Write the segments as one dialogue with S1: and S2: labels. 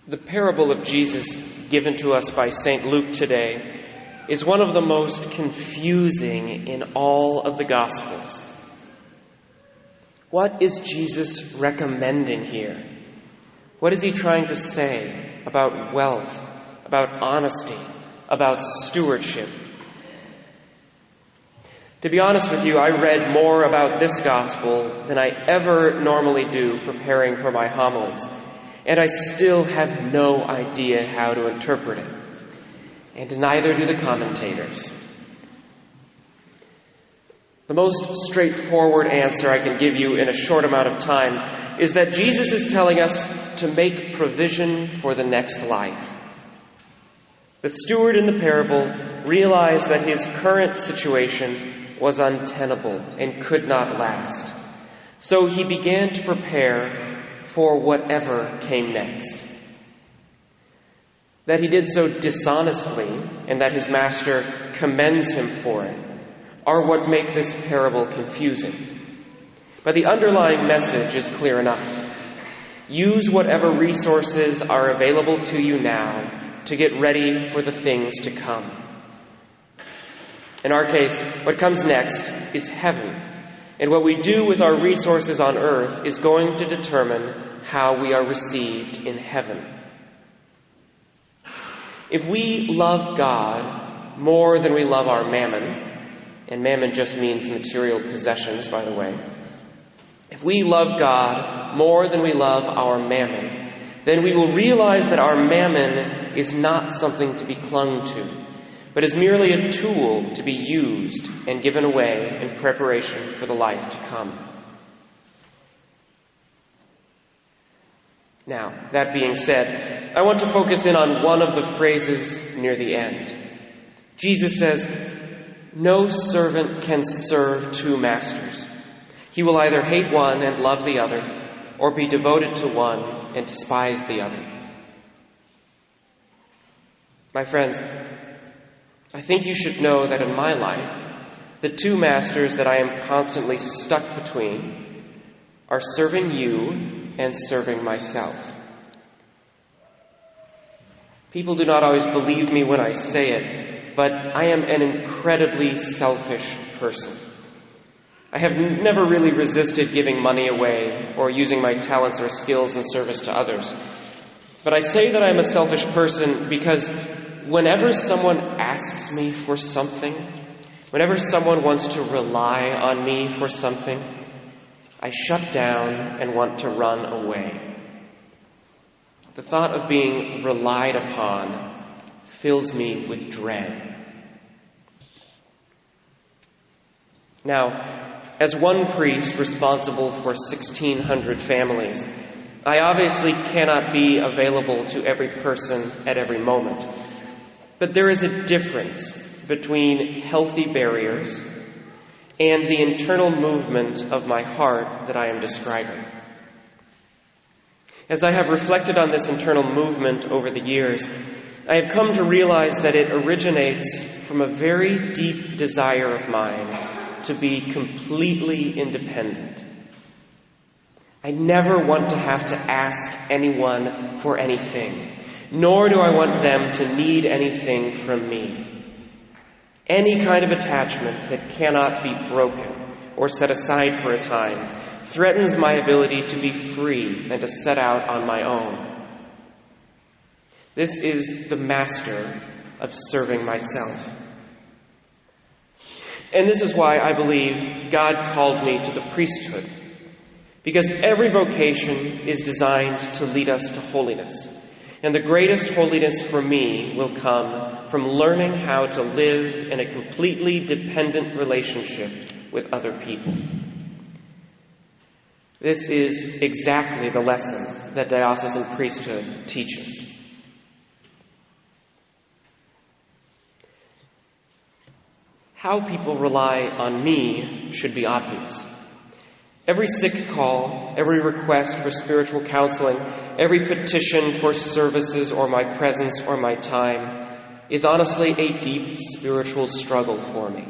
S1: The parable of Jesus given to us by St. Luke today is one of the most confusing in all of the Gospels. What is Jesus recommending here? What is he trying to say about wealth, about honesty, about stewardship? To be honest with you, I read more about this gospel than I ever normally do preparing for my homilies, and I still have no idea how to interpret it, and neither do the commentators. The most straightforward answer I can give you in a short amount of time is that Jesus is telling us to make provision for the next life. The steward in the parable realized that his current situation was untenable and could not last. So he began to prepare for whatever came next. That he did so dishonestly and that his master commends him for it are what make this parable confusing. But the underlying message is clear enough. Use whatever resources are available to you now to get ready for the things to come. In our case, what comes next is heaven, and what we do with our resources on earth is going to determine how we are received in heaven. If we love God more than we love our mammon, and mammon just means material possessions, by the way, if we love God more than we love our mammon, then we will realize that our mammon is not something to be clung to, but is merely a tool to be used and given away in preparation for the life to come. Now, that being said, I want to focus in on one of the phrases near the end. Jesus says, "No servant can serve two masters. He will either hate one and love the other, or be devoted to one and despise the other." My friends, I think you should know that in my life, the two masters that I am constantly stuck between are serving you and serving myself. People do not always believe me when I say it, but I am an incredibly selfish person. I have never really resisted giving money away or using my talents or skills in service to others. But I say that I'm a selfish person because whenever someone asks me for something, whenever someone wants to rely on me for something, I shut down and want to run away. The thought of being relied upon fills me with dread. Now, as one priest responsible for 1,600 families, I obviously cannot be available to every person at every moment. But there is a difference between healthy barriers and the internal movement of my heart that I am describing. As I have reflected on this internal movement over the years, I have come to realize that it originates from a very deep desire of mine to be completely independent. I never want to have to ask anyone for anything, nor do I want them to need anything from me. Any kind of attachment that cannot be broken or set aside for a time threatens my ability to be free and to set out on my own. This is the master of serving myself. And this is why I believe God called me to the priesthood, because every vocation is designed to lead us to holiness. And the greatest holiness for me will come from learning how to live in a completely dependent relationship with other people. This is exactly the lesson that diocesan priesthood teaches. How people rely on me should be obvious. Every sick call, every request for spiritual counseling, every petition for services or my presence or my time is honestly a deep spiritual struggle for me.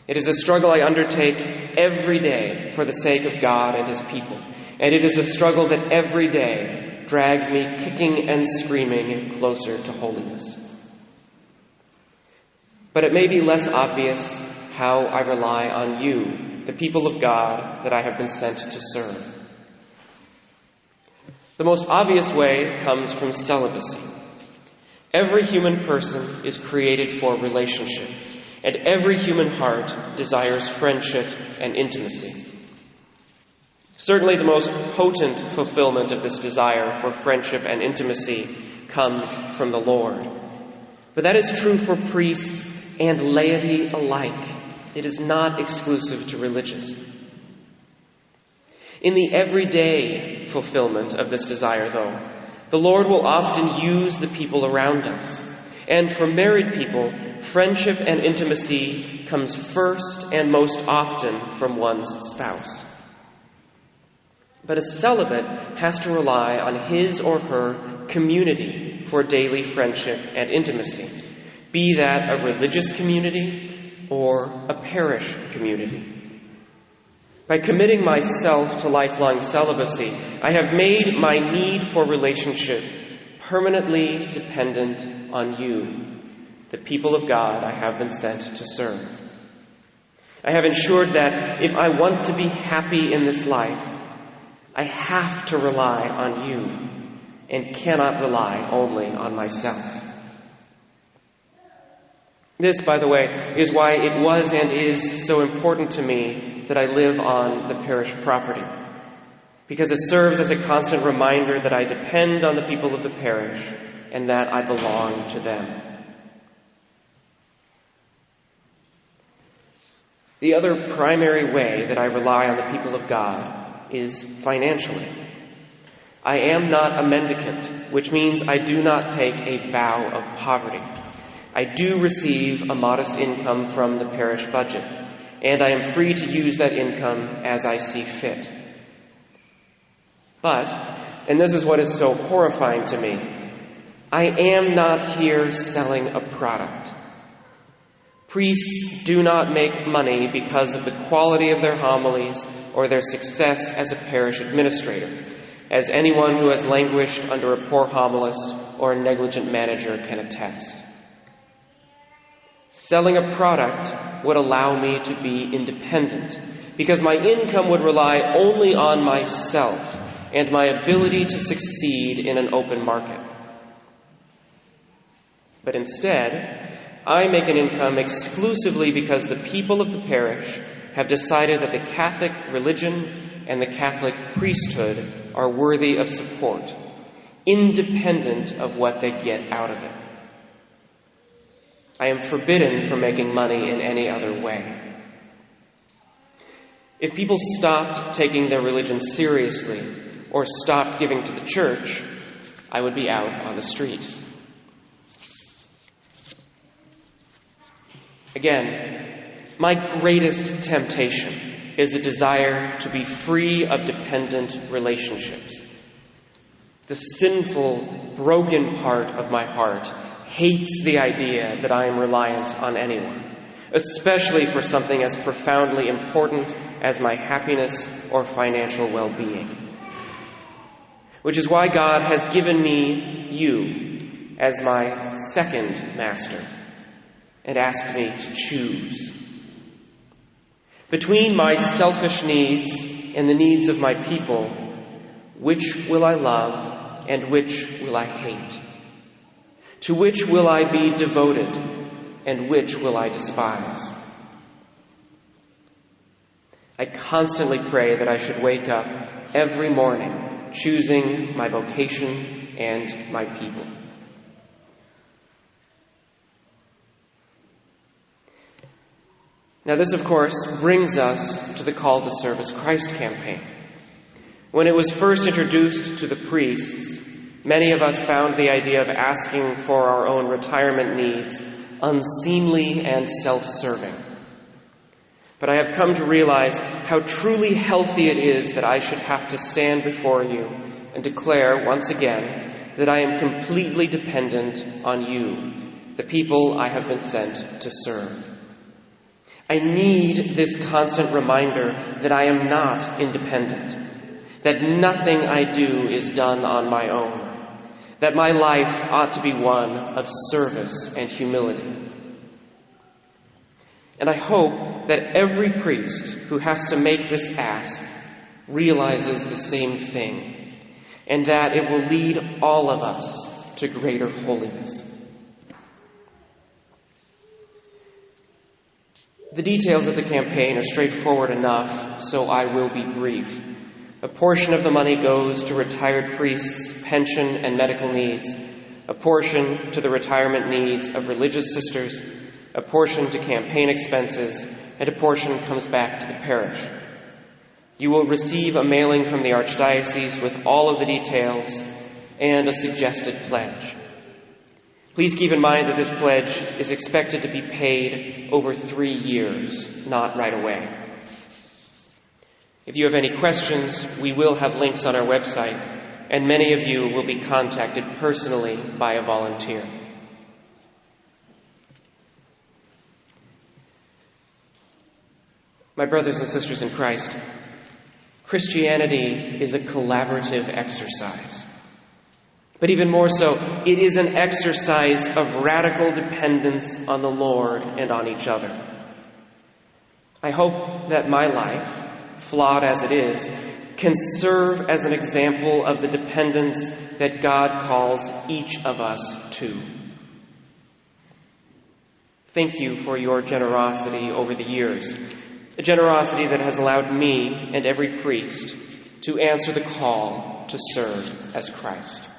S1: It is a struggle I undertake every day for the sake of God and His people. And it is a struggle that every day drags me kicking and screaming closer to holiness. But it may be less obvious how I rely on you, the people of God that I have been sent to serve. The most obvious way comes from celibacy. Every human person is created for relationship, and every human heart desires friendship and intimacy. Certainly the most potent fulfillment of this desire for friendship and intimacy comes from the Lord. But that is true for priests and laity alike. It is not exclusive to religious. In the everyday fulfillment of this desire, though, the Lord will often use the people around us. And for married people, friendship and intimacy comes first and most often from one's spouse. But a celibate has to rely on his or her community for daily friendship and intimacy, be that a religious community or a parish community. By committing myself to lifelong celibacy, I have made my need for relationship permanently dependent on you, the people of God I have been sent to serve. I have ensured that if I want to be happy in this life, I have to rely on you and cannot rely only on myself. This, by the way, is why it was and is so important to me that I live on the parish property, because it serves as a constant reminder that I depend on the people of the parish and that I belong to them. The other primary way that I rely on the people of God is financially. I am not a mendicant, which means I do not take a vow of poverty. I do receive a modest income from the parish budget, and I am free to use that income as I see fit. But, and this is what is so horrifying to me, I am not here selling a product. Priests do not make money because of the quality of their homilies or their success as a parish administrator, as anyone who has languished under a poor homilist or a negligent manager can attest. Selling a product would allow me to be independent, because my income would rely only on myself and my ability to succeed in an open market. But instead, I make an income exclusively because the people of the parish have decided that the Catholic religion and the Catholic priesthood are worthy of support, independent of what they get out of it. I am forbidden from making money in any other way. If people stopped taking their religion seriously or stopped giving to the church, I would be out on the street. Again, my greatest temptation is a desire to be free of dependent relationships. The sinful, broken part of my heart hates the idea that I am reliant on anyone, especially for something as profoundly important as my happiness or financial well-being. Which is why God has given me you as my second master and asked me to choose. Between my selfish needs and the needs of my people, which will I love and which will I hate? To which will I be devoted and which will I despise? I constantly pray that I should wake up every morning choosing my vocation and my people. Now this, of course, brings us to the Call to Serve as Christ campaign. When it was first introduced to the priests, many of us found the idea of asking for our own retirement needs unseemly and self-serving. But I have come to realize how truly healthy it is that I should have to stand before you and declare once again that I am completely dependent on you, the people I have been sent to serve. I need this constant reminder that I am not independent, that nothing I do is done on my own, that my life ought to be one of service and humility. And I hope that every priest who has to make this ask realizes the same thing, and that it will lead all of us to greater holiness. The details of the campaign are straightforward enough, so I will be brief. A portion of the money goes to retired priests' pension and medical needs, a portion to the retirement needs of religious sisters, a portion to campaign expenses, and a portion comes back to the parish. You will receive a mailing from the Archdiocese with all of the details and a suggested pledge. Please keep in mind that this pledge is expected to be paid over 3 years, not right away. If you have any questions, we will have links on our website, and many of you will be contacted personally by a volunteer. My brothers and sisters in Christ, Christianity is a collaborative exercise. But even more so, it is an exercise of radical dependence on the Lord and on each other. I hope that my life, flawed as it is, can serve as an example of the dependence that God calls each of us to. Thank you for your generosity over the years, a generosity that has allowed me and every priest to answer the call to serve as Christ.